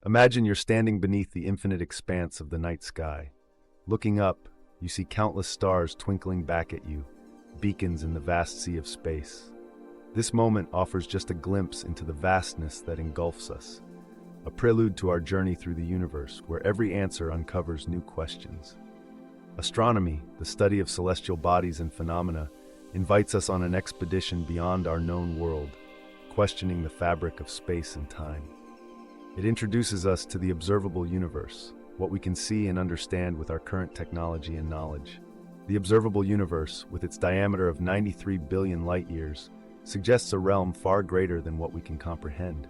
Imagine you're standing beneath the infinite expanse of the night sky. Looking up, you see countless stars twinkling back at you, beacons in the vast sea of space. This moment offers just a glimpse into the vastness that engulfs us, a prelude to our journey through the universe where every answer uncovers new questions. Astronomy, the study of celestial bodies and phenomena, invites us on an expedition beyond our known world, questioning the fabric of space and time. It introduces us to the observable universe, what we can see and understand with our current technology and knowledge. The observable universe, with its diameter of 93 billion light-years, suggests a realm far greater than what we can comprehend.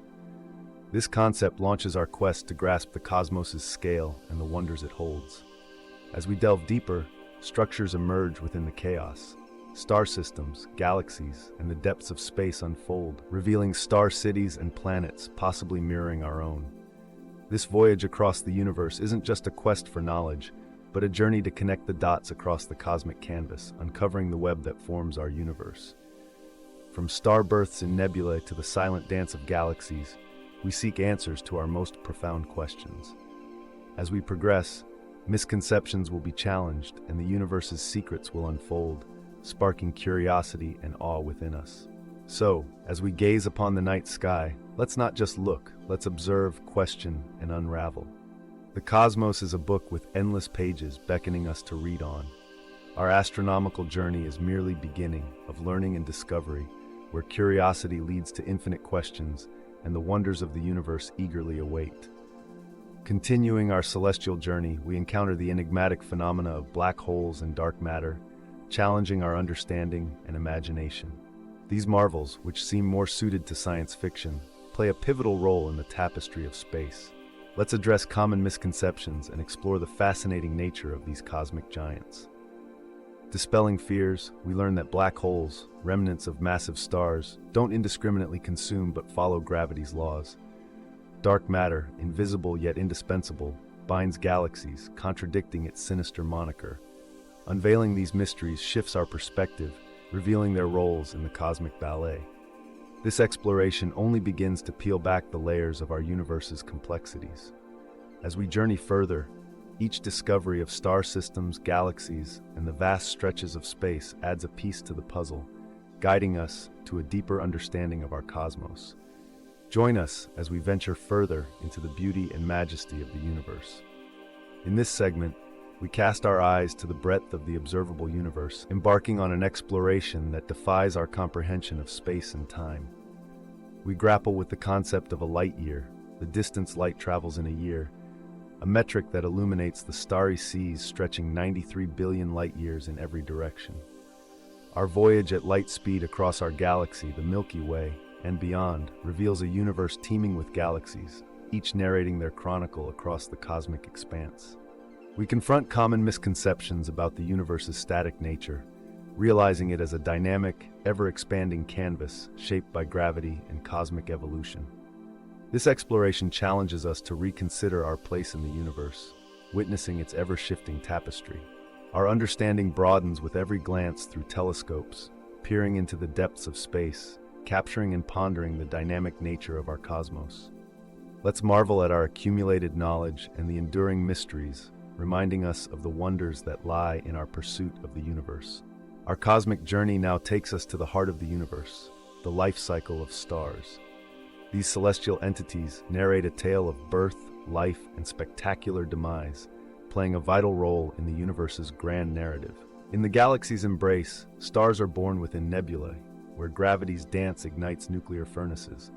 This concept launches our quest to grasp the cosmos' scale and the wonders it holds. As we delve deeper, structures emerge within the chaos. Star systems, galaxies, and the depths of space unfold, revealing star cities and planets possibly mirroring our own. This voyage across the universe isn't just a quest for knowledge, but a journey to connect the dots across the cosmic canvas, uncovering the web that forms our universe. From star births in nebulae to the silent dance of galaxies, we seek answers to our most profound questions. As we progress, misconceptions will be challenged and the universe's secrets will unfold, sparking curiosity and awe within us. So, as we gaze upon the night sky, let's not just look, let's observe, question, and unravel. The cosmos is a book with endless pages beckoning us to read on. Our astronomical journey is merely beginning of learning and discovery, where curiosity leads to infinite questions and the wonders of the universe eagerly await. Continuing our celestial journey, we encounter the enigmatic phenomena of black holes and dark matter, challenging our understanding and imagination. These marvels, which seem more suited to science fiction, play a pivotal role in the tapestry of space. Let's address common misconceptions and explore the fascinating nature of these cosmic giants. Dispelling fears, we learn that black holes, remnants of massive stars, don't indiscriminately consume but follow gravity's laws. Dark matter, invisible yet indispensable, binds galaxies, contradicting its sinister moniker. Unveiling these mysteries shifts our perspective, revealing their roles in the cosmic ballet. This exploration only begins to peel back the layers of our universe's complexities. As we journey further, each discovery of star systems, galaxies, and the vast stretches of space adds a piece to the puzzle, guiding us to a deeper understanding of our cosmos. Join us as we venture further into the beauty and majesty of the universe. In this segment, we cast our eyes to the breadth of the observable universe, embarking on an exploration that defies our comprehension of space and time. We grapple with the concept of a light year, the distance light travels in a year, a metric that illuminates the starry seas stretching 93 billion light-years in every direction. Our voyage at light speed across our galaxy, the Milky Way, and beyond, reveals a universe teeming with galaxies, each narrating their chronicle across the cosmic expanse. We confront common misconceptions about the universe's static nature, realizing it as a dynamic, ever-expanding canvas shaped by gravity and cosmic evolution. This exploration challenges us to reconsider our place in the universe, witnessing its ever-shifting tapestry. Our understanding broadens with every glance through telescopes, peering into the depths of space, capturing and pondering the dynamic nature of our cosmos. Let's marvel at our accumulated knowledge and the enduring mysteries, reminding us of the wonders that lie in our pursuit of the universe. Our cosmic journey now takes us to the heart of the universe, the life cycle of stars. These celestial entities narrate a tale of birth, life, and spectacular demise, playing a vital role in the universe's grand narrative. In the galaxy's embrace, stars are born within nebulae, where gravity's dance ignites nuclear furnaces.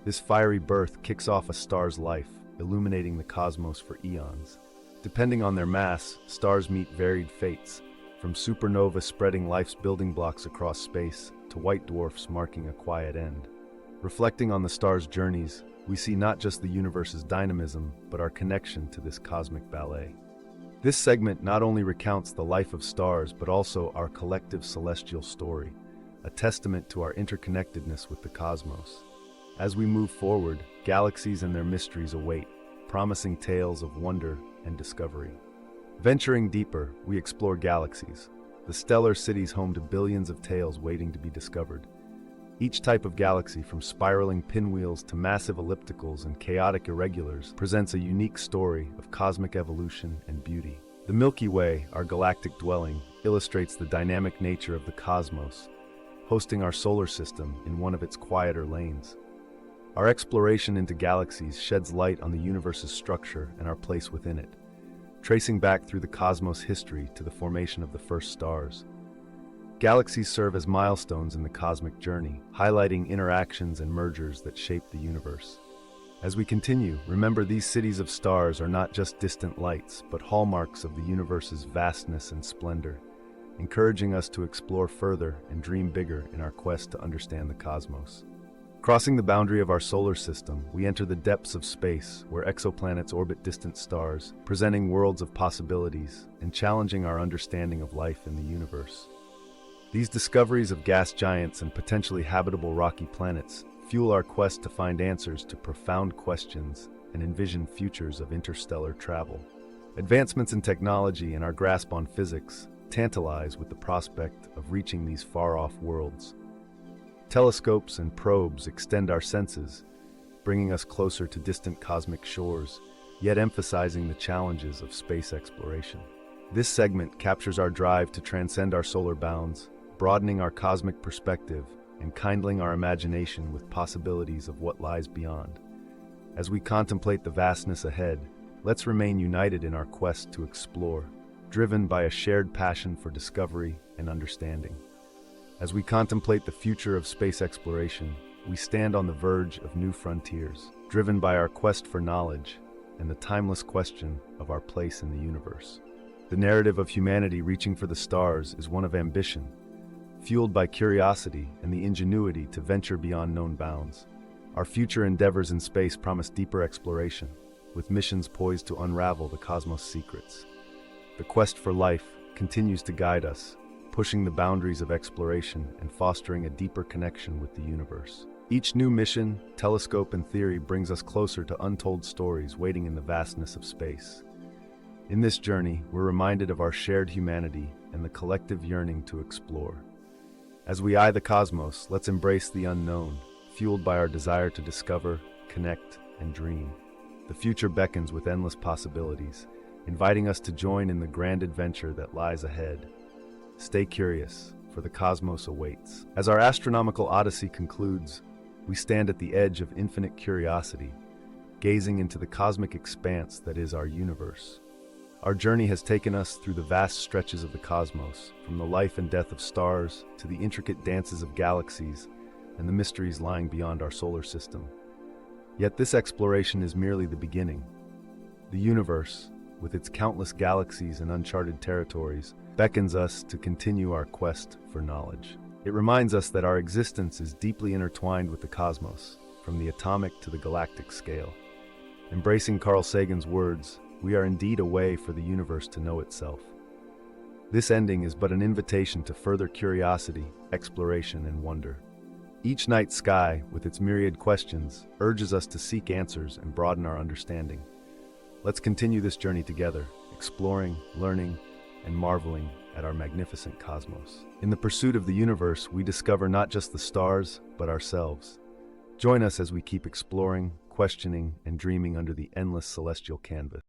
This fiery birth kicks off a star's life, illuminating the cosmos for eons. Depending on their mass, stars meet varied fates, from supernovas spreading life's building blocks across space to white dwarfs marking a quiet end. Reflecting on the stars' journeys, we see not just the universe's dynamism, but our connection to this cosmic ballet. This segment not only recounts the life of stars, but also our collective celestial story, a testament to our interconnectedness with the cosmos. As we move forward, galaxies and their mysteries await, promising tales of wonder and discovery. Venturing deeper, we explore galaxies, the stellar cities home to billions of tales waiting to be discovered. Each type of galaxy, from spiraling pinwheels to massive ellipticals and chaotic irregulars, presents a unique story of cosmic evolution and beauty. The Milky Way, our galactic dwelling, illustrates the dynamic nature of the cosmos, hosting our solar system in one of its quieter lanes. Our exploration into galaxies sheds light on the universe's structure and our place within it, tracing back through the cosmos history to the formation of the first stars. Galaxies serve as milestones in the cosmic journey, highlighting interactions and mergers that shape the universe. As we continue, remember these cities of stars are not just distant lights, but hallmarks of the universe's vastness and splendor, encouraging us to explore further and dream bigger in our quest to understand the cosmos. Crossing the boundary of our solar system, we enter the depths of space, where exoplanets orbit distant stars, presenting worlds of possibilities and challenging our understanding of life in the universe. These discoveries of gas giants and potentially habitable rocky planets fuel our quest to find answers to profound questions and envision futures of interstellar travel. Advancements in technology and our grasp on physics tantalize with the prospect of reaching these far-off worlds. Telescopes and probes extend our senses, bringing us closer to distant cosmic shores, yet emphasizing the challenges of space exploration. This segment captures our drive to transcend our solar bounds, broadening our cosmic perspective and kindling our imagination with possibilities of what lies beyond. As we contemplate the vastness ahead, let's remain united in our quest to explore, driven by a shared passion for discovery and understanding. As we contemplate the future of space exploration, we stand on the verge of new frontiers, driven by our quest for knowledge and the timeless question of our place in the universe. The narrative of humanity reaching for the stars is one of ambition, fueled by curiosity and the ingenuity to venture beyond known bounds. Our future endeavors in space promise deeper exploration, with missions poised to unravel the cosmos' secrets. The quest for life continues to guide us, pushing the boundaries of exploration and fostering a deeper connection with the universe. Each new mission, telescope, and theory brings us closer to untold stories waiting in the vastness of space. In this journey, we're reminded of our shared humanity and the collective yearning to explore. As we eye the cosmos, let's embrace the unknown, fueled by our desire to discover, connect, and dream. The future beckons with endless possibilities, inviting us to join in the grand adventure that lies ahead. Stay curious, for the cosmos awaits. As our astronomical odyssey concludes, we stand at the edge of infinite curiosity, gazing into the cosmic expanse that is our universe. Our journey has taken us through the vast stretches of the cosmos, from the life and death of stars to the intricate dances of galaxies and the mysteries lying beyond our solar system. Yet this exploration is merely the beginning. The universe, with its countless galaxies and uncharted territories, beckons us to continue our quest for knowledge. It reminds us that our existence is deeply intertwined with the cosmos, from the atomic to the galactic scale. Embracing Carl Sagan's words, we are indeed a way for the universe to know itself. This ending is but an invitation to further curiosity, exploration, and wonder. Each night sky, with its myriad questions, urges us to seek answers and broaden our understanding. Let's continue this journey together, exploring, learning, and marveling at our magnificent cosmos. In the pursuit of the universe, we discover not just the stars, but ourselves. Join us as we keep exploring, questioning, and dreaming under the endless celestial canvas.